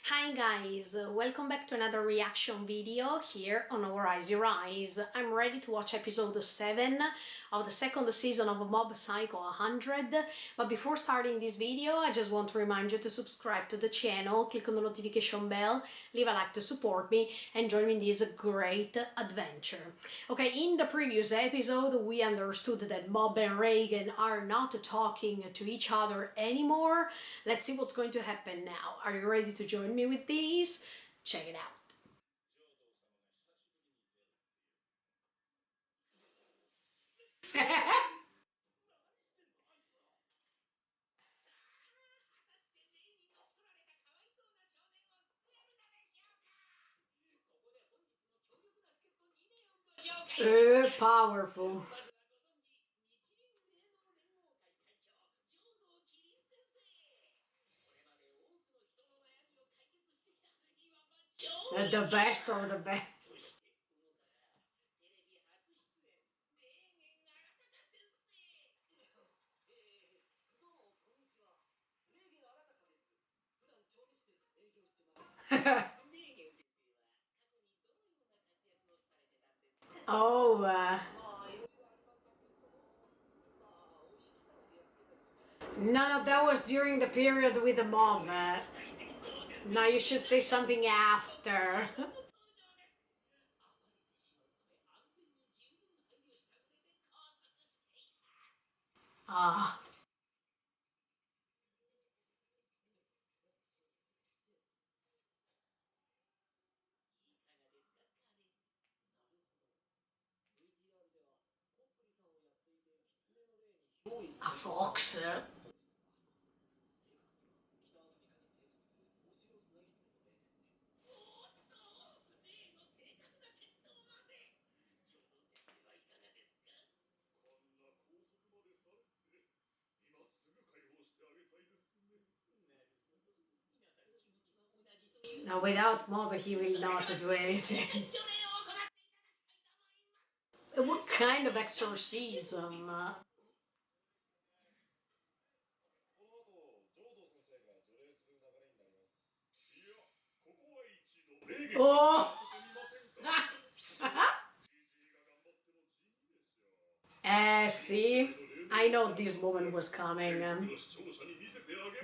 Hi guys, welcome back to another reaction video here on Our Eyes Your Eyes. I'm ready to watch episode 7 of the second season of Mob Psycho 100, but before starting this video I just want to remind you to subscribe to the channel, click on the notification bell, leave a like to support me and join me in this great adventure. Okay, in the previous episode we understood that Mob and Reagan are not talking to each other anymore. Let's see what's going to happen now. Are you ready to join me with these? Check it out. Powerful. The best of the best. Oh, no, that was during the period with the mob. Now you should say something after. Ah, a fox. Now without mob he will not do anything. What kind of exorcism? Oh! See? I know this moment was coming.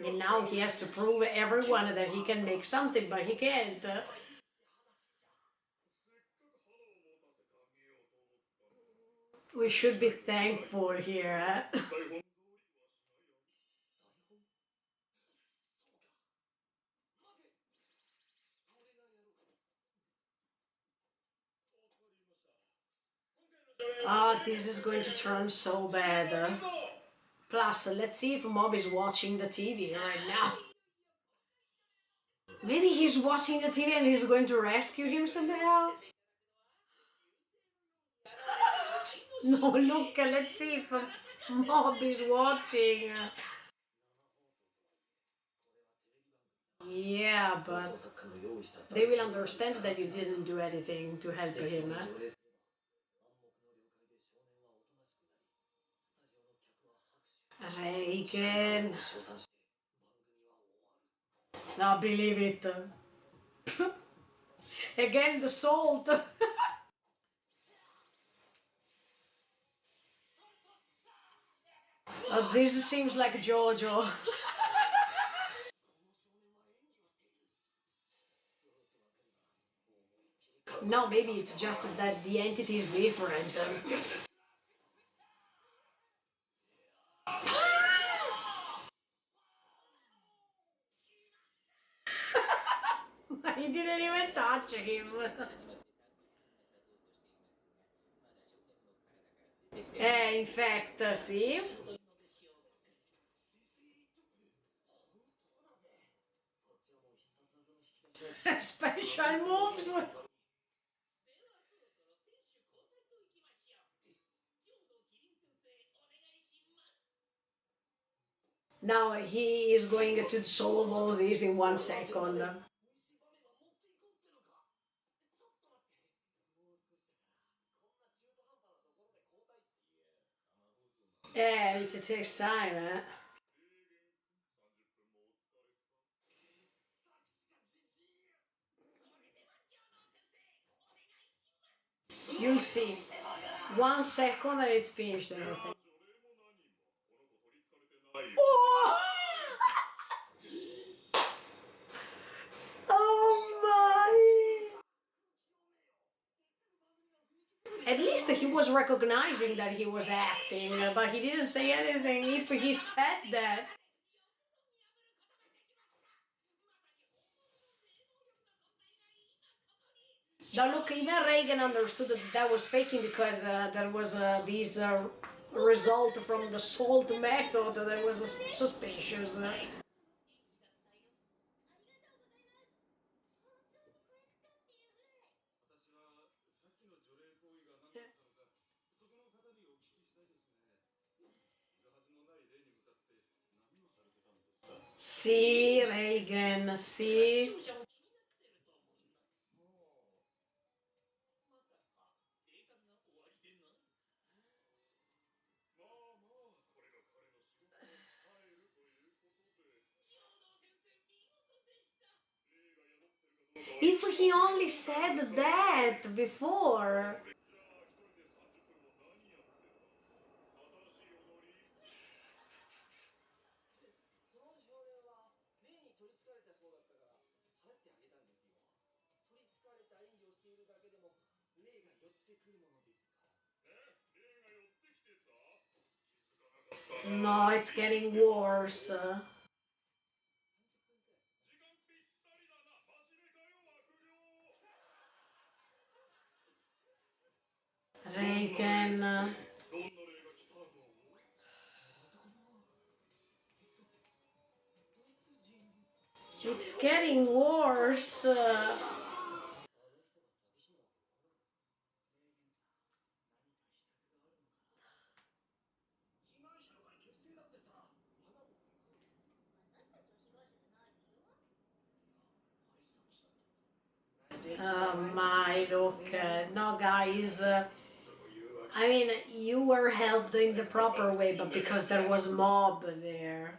And now he has to prove everyone that he can make something, but he can't. We should be thankful here. Ah, this is going to turn so bad. Plus, let's see if Mob is watching the TV right now. Maybe he's watching the TV and he's going to rescue him somehow? No, look, let's see if Mob is watching. Yeah, but they will understand that you didn't do anything to help him. Reagan. Now believe it. Again, the salt. This seems like Jojo. No, maybe it's just that the entity is different. He didn't even touch him. In fact, see? Special moves. Now he is going to solve all this in 1 second. It takes time, eh? You'll see. 1 second and it's finished everything. Oh! Oh my! At least he was recognizing that he was acting, but he didn't say anything if he said that. Now look, even Reagan understood that that was faking because there was this result from the salt method that was suspicious. See, Reagan, see. If he only said that before. No, it's getting worse. Reagan. It's getting worse. My look, no guys, I mean, you were helped in the proper way, but because there was mob there.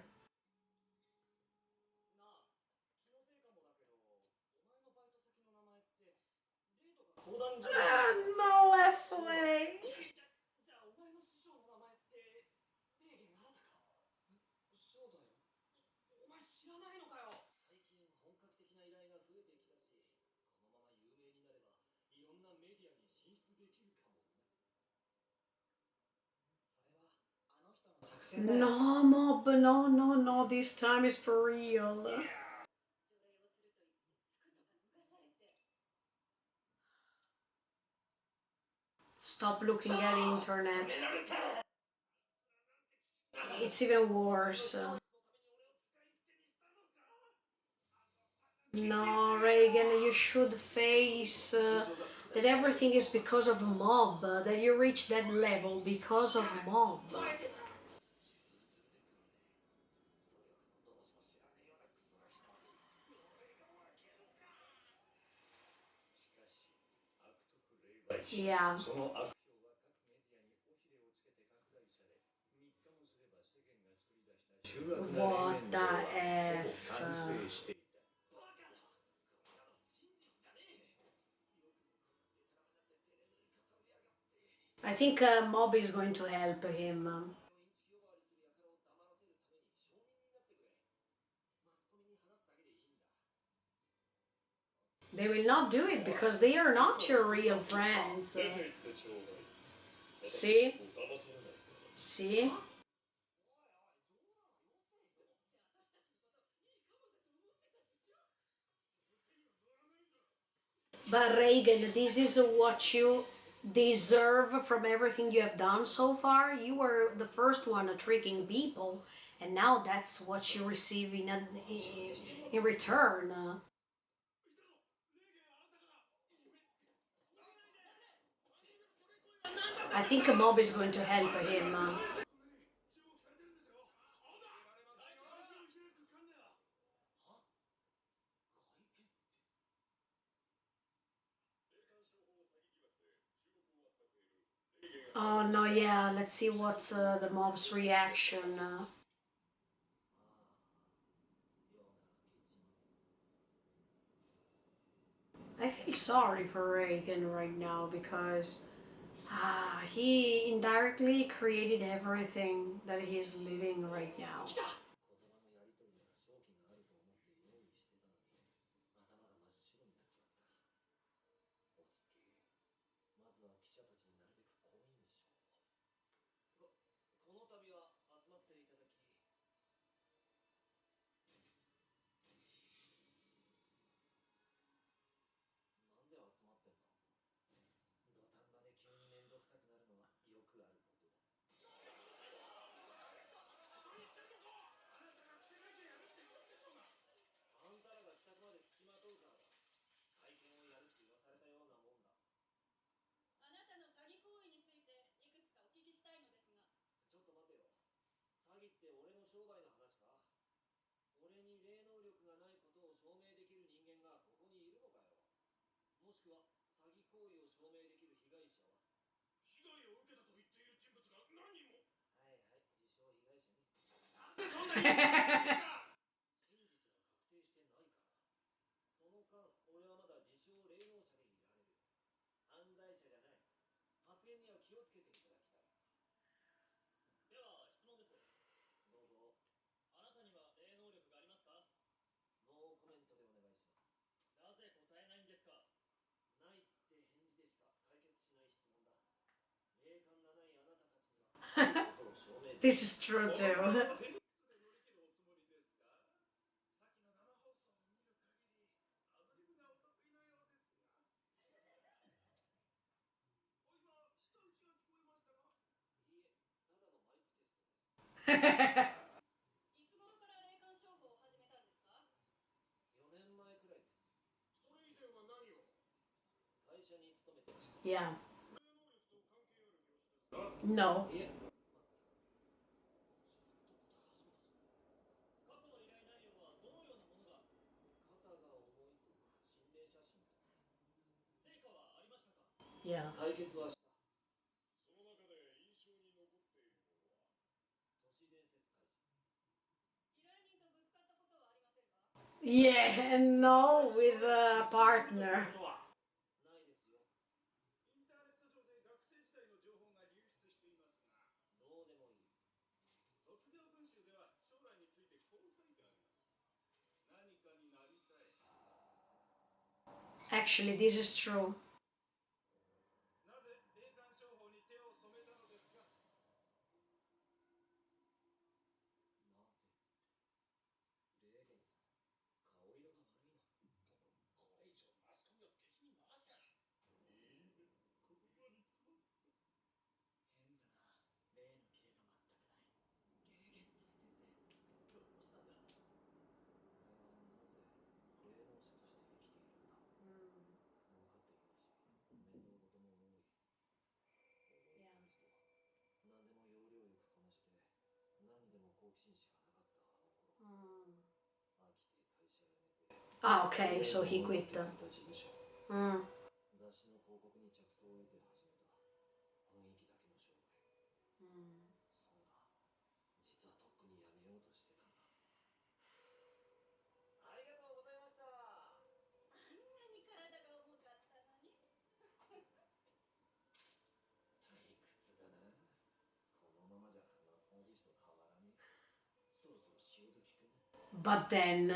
No way. No, mob, no, no, no, this time is for real. Stop looking at internet. It's even worse. No, Reagan, you should face that everything is because of mob, that you reach that level because of mob. Yeah. What the F? I think Mob is going to help him. They will not do it because they are not your real friends. See? See? But Reagan, this is what you deserve from everything you have done so far. You were the first one tricking people, and now that's what you receive in return. I think a mob is going to help him. Oh no, yeah, let's see what's the mob's reaction. I feel sorry for Reagan right now because He indirectly created everything that he's living right now. This is true too. Yeah. No. Yeah. Yeah, no, with a partner. Actually, this is true. Ah, okay, so he quit. Mm. But then,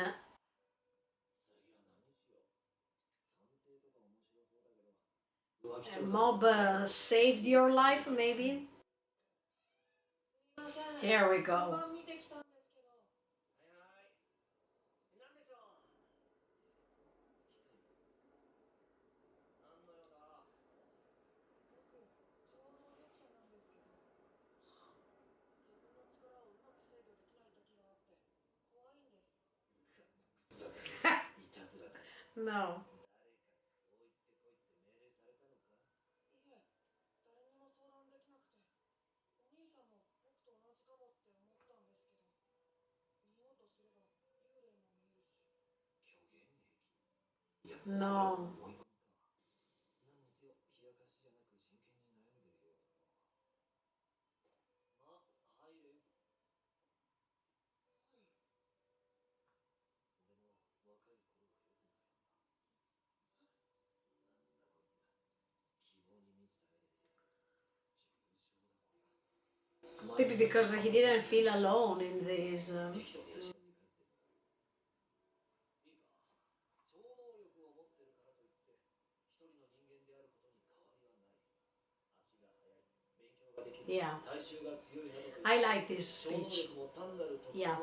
Mob saved your life, maybe? Here we go. No. No. Maybe because he didn't feel alone in this. Yeah, I like this speech. Yeah.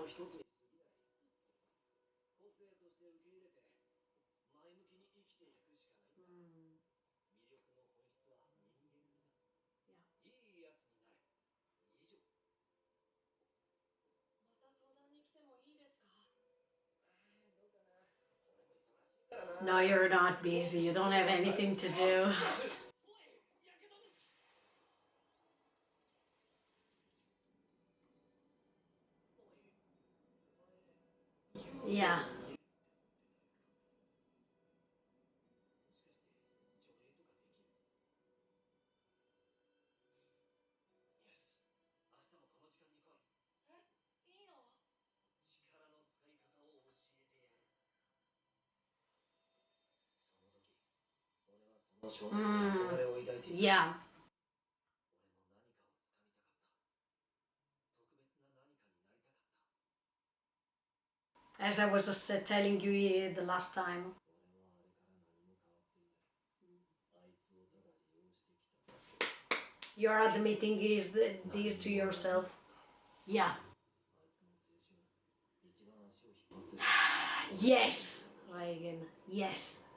No, you're not busy. You don't have anything to do. Yeah. Yeah. As I was telling you the last time. You're admitting this to yourself. Yeah. Yes, Reagan. Yes.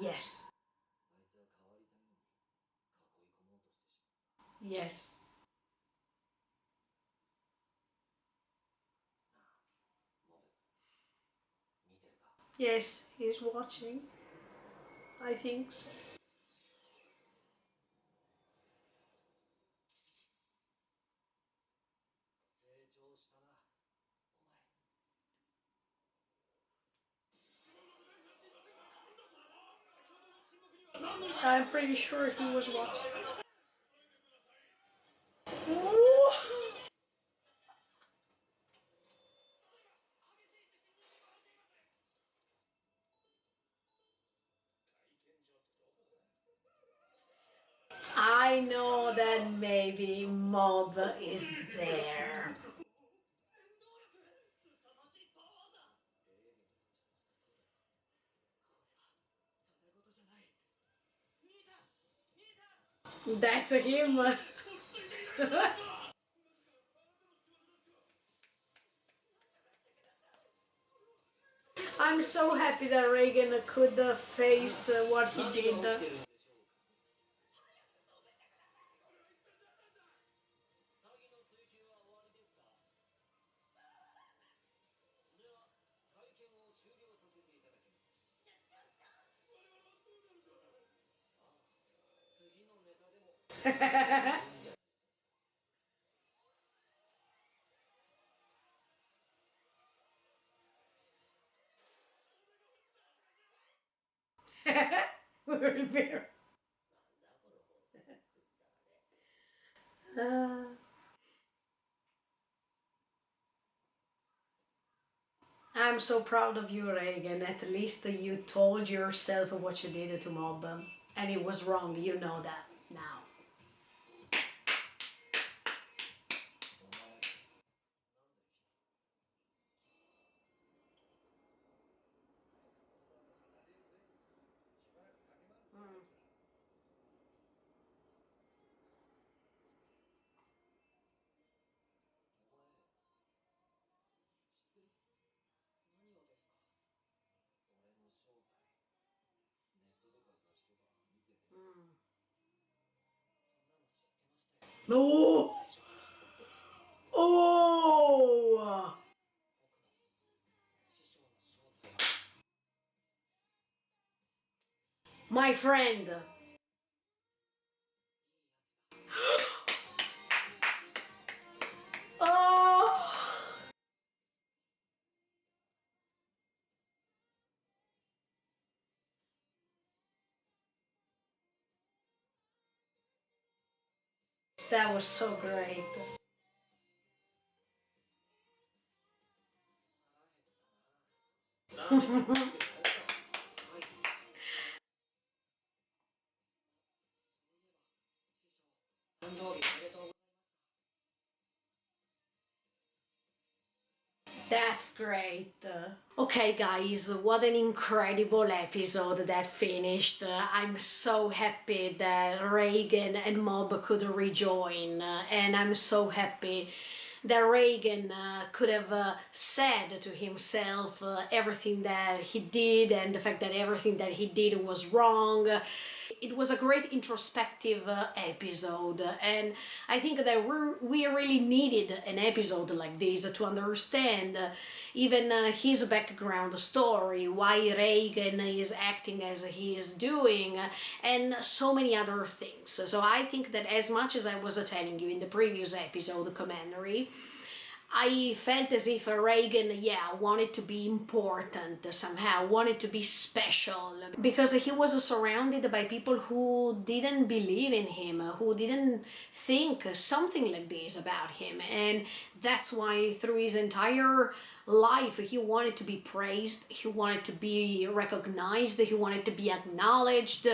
Yes. Yes. Yes, he's watching. I think so. I'm pretty sure he was watching. I know that maybe Mob is there. That's him. I'm so happy that Reagan could face what he did. We're there. I'm so proud of you, Reagan. At least you told yourself what you did to Mob. And it was wrong, you know that now. Oh! Oh! My friend! Oh! That was so great. That's great. Okay, guys, what an incredible episode that finished. I'm so happy that Reagan and Mob could rejoin, and I'm so happy that Reagan could have said to himself everything that he did and the fact that everything that he did was wrong. It was a great introspective episode, and I think that we really needed an episode like this to understand even his background story, why Reagan is acting as he is doing, and so many other things. So I think that as much as I was telling you in the previous episode, commentary, I felt as if Reagan, wanted to be important somehow, wanted to be special, because he was surrounded by people who didn't believe in him, who didn't think something like this about him. And that's why through his entire life he wanted to be praised, he wanted to be recognized, he wanted to be acknowledged.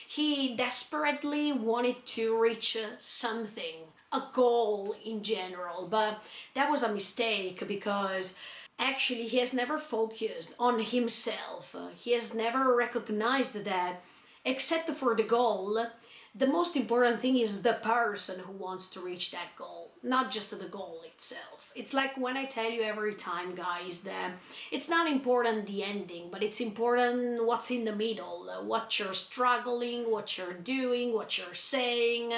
He desperately wanted to reach something, a goal in general, but that was a mistake because actually he has never focused on himself. He has never recognized that, except for the goal, the most important thing is the person who wants to reach that goal, not just the goal itself. It's like when I tell you every time, guys, that it's not important the ending, but it's important what's in the middle, what you're struggling, what you're doing, what you're saying.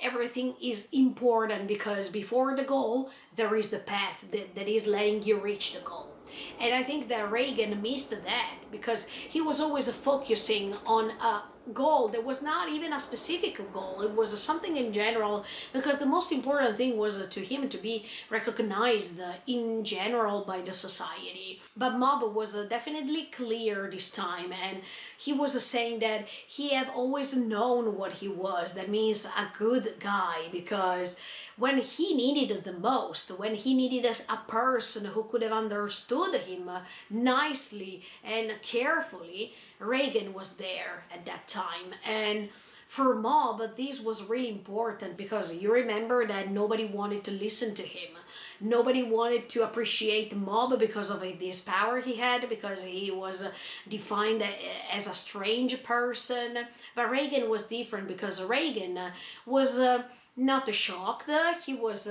Everything is important because before the goal there is the path that is letting you reach the goal. And I think that Reagan missed that because he was always focusing on a goal that was not even a specific goal. It was something in general, because the most important thing was to him to be recognized in general by the society. But Mob was definitely clear this time, and he was saying that he have always known what he was. That means a good guy, because when he needed the most, when he needed a person who could have understood him nicely and carefully, Reagan was there at that time. And for Mob, this was really important because you remember that nobody wanted to listen to him. Nobody wanted to appreciate Mob because of this power he had, because he was defined as a strange person. But Reagan was different because Reagan was not shocked. He was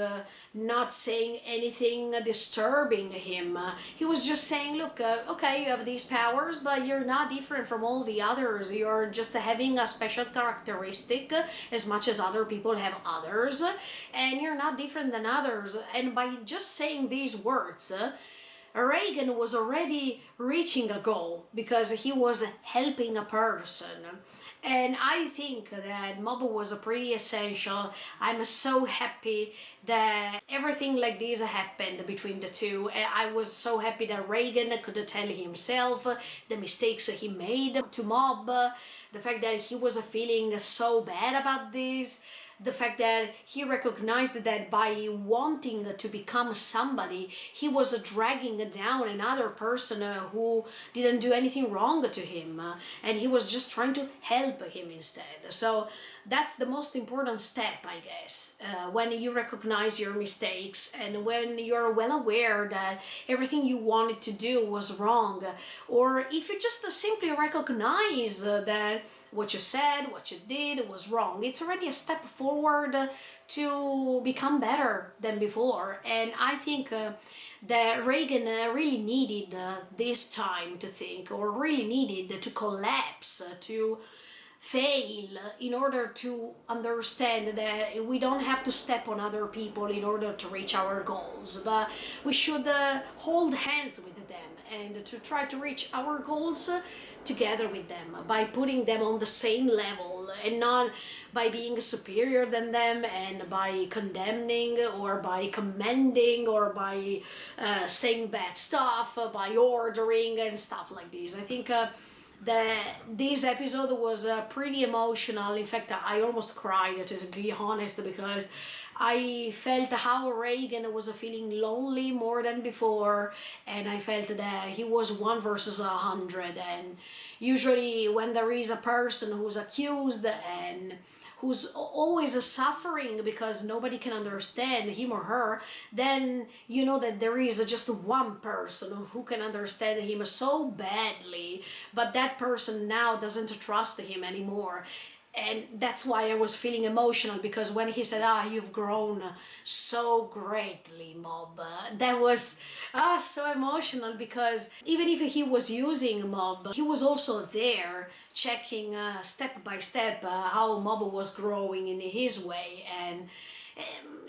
not saying anything disturbing him. He was just saying, look, okay, you have these powers, but you're not different from all the others. You're just having a special characteristic as much as other people have others, and you're not different than others. And by just saying these words, Reagan was already reaching a goal because he was helping a person. And I think that Mob was pretty essential. I'm so happy that everything like this happened between the two. I was so happy that Reagan could tell himself the mistakes he made to Mob, the fact that he was feeling so bad about this, the fact that he recognized that by wanting to become somebody, he was dragging down another person who didn't do anything wrong to him, and he was just trying to help him instead. So that's the most important step, I guess, when you recognize your mistakes and when you're well aware that everything you wanted to do was wrong, or if you just simply recognize that what you said, what you did was wrong. It's already a step forward to become better than before. And I think that Reagan really needed this time to think, or really needed to collapse, to fail, in order to understand that we don't have to step on other people in order to reach our goals, but we should hold hands with them and to try to reach our goals together with them, by putting them on the same level and not by being superior than them and by condemning or by commending or by saying bad stuff, by ordering and stuff like this. I think that this episode was pretty emotional. In fact, I almost cried, to be honest, because I felt how Reagan was feeling lonely more than before, and I felt that he was 1 versus 100. And usually when there is a person who's accused and who's always suffering because nobody can understand him or her, then you know that there is just one person who can understand him so badly, but that person now doesn't trust him anymore. And that's why I was feeling emotional, because when he said, you've grown so greatly, Mob, that was so emotional, because even if he was using Mob, he was also there checking step by step how Mob was growing in his way. And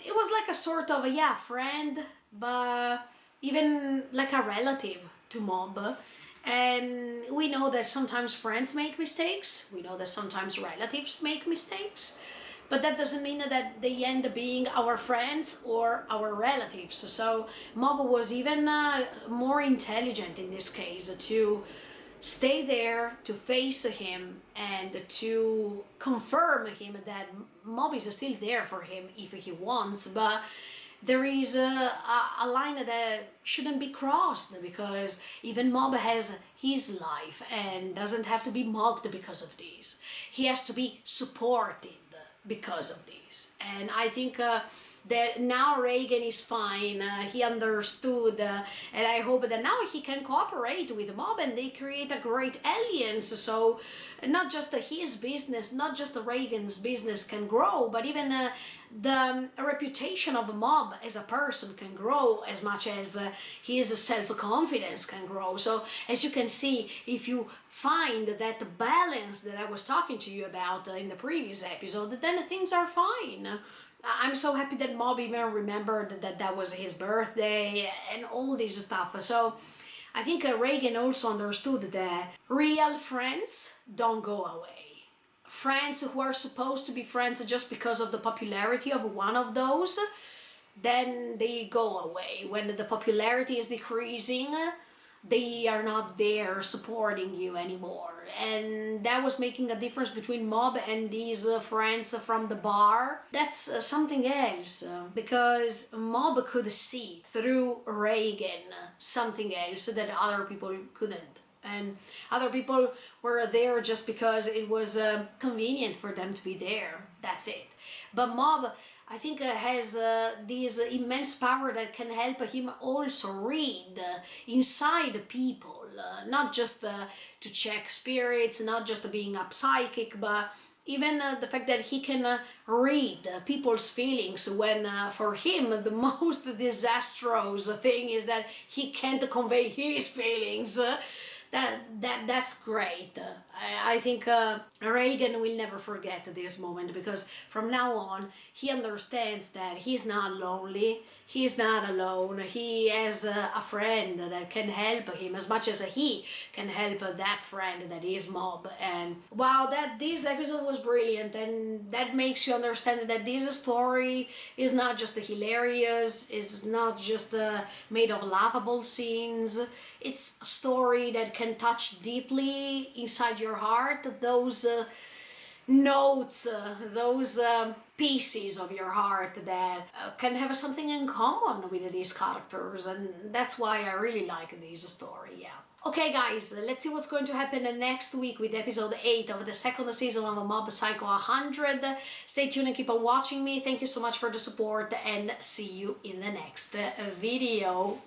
it was like a sort of a friend, but even like a relative to Mob. And we know that sometimes friends make mistakes, we know that sometimes relatives make mistakes, but that doesn't mean that they end up being our friends or our relatives. So Mob was even more intelligent in this case to stay there, to face him, and to confirm him that Mob is still there for him if he wants. But there is a line that shouldn't be crossed, because even Mob has his life and doesn't have to be mocked because of this. He has to be supported because of this. And I think that now Reagan is fine, he understood, and I hope that now he can cooperate with Mob and they create a great alliance. So not just his business, not just Reagan's business can grow, but even the reputation of Mob as a person can grow as much as his self-confidence can grow. So as you can see, if you find that balance that I was talking to you about in the previous episode, then things are fine. I'm so happy that Mob even remembered that that was his birthday and all this stuff. So I think Reagan also understood that real friends don't go away. Friends who are supposed to be friends just because of the popularity of one of those, then they go away. When the popularity is decreasing, they are not there supporting you anymore. And that was making a difference between Mob and these friends from the bar. That's something else, because Mob could see through Reagan something else that other people couldn't. And other people were there just because it was convenient for them to be there. That's it. But Mob, I think, has this immense power that can help him also read inside people, not just to check spirits, not just being a psychic, but even the fact that he can read people's feelings when for him the most disastrous thing is that he can't convey his feelings. That's great. I think Reagan will never forget this moment, because from now on he understands that he's not lonely, he's not alone, he has a friend that can help him as much as he can help that friend that is Mob. And wow, that this episode was brilliant, and that makes you understand that this story is not just hilarious, it's not just made of laughable scenes. It's a story that can touch deeply inside your heart, those notes, those pieces of your heart that can have something in common with these characters, and that's why I really like this story, yeah. Okay guys, let's see what's going to happen next week with episode 8 of the second season of Mob Psycho 100. Stay tuned and keep on watching me. Thank you so much for the support, and see you in the next video.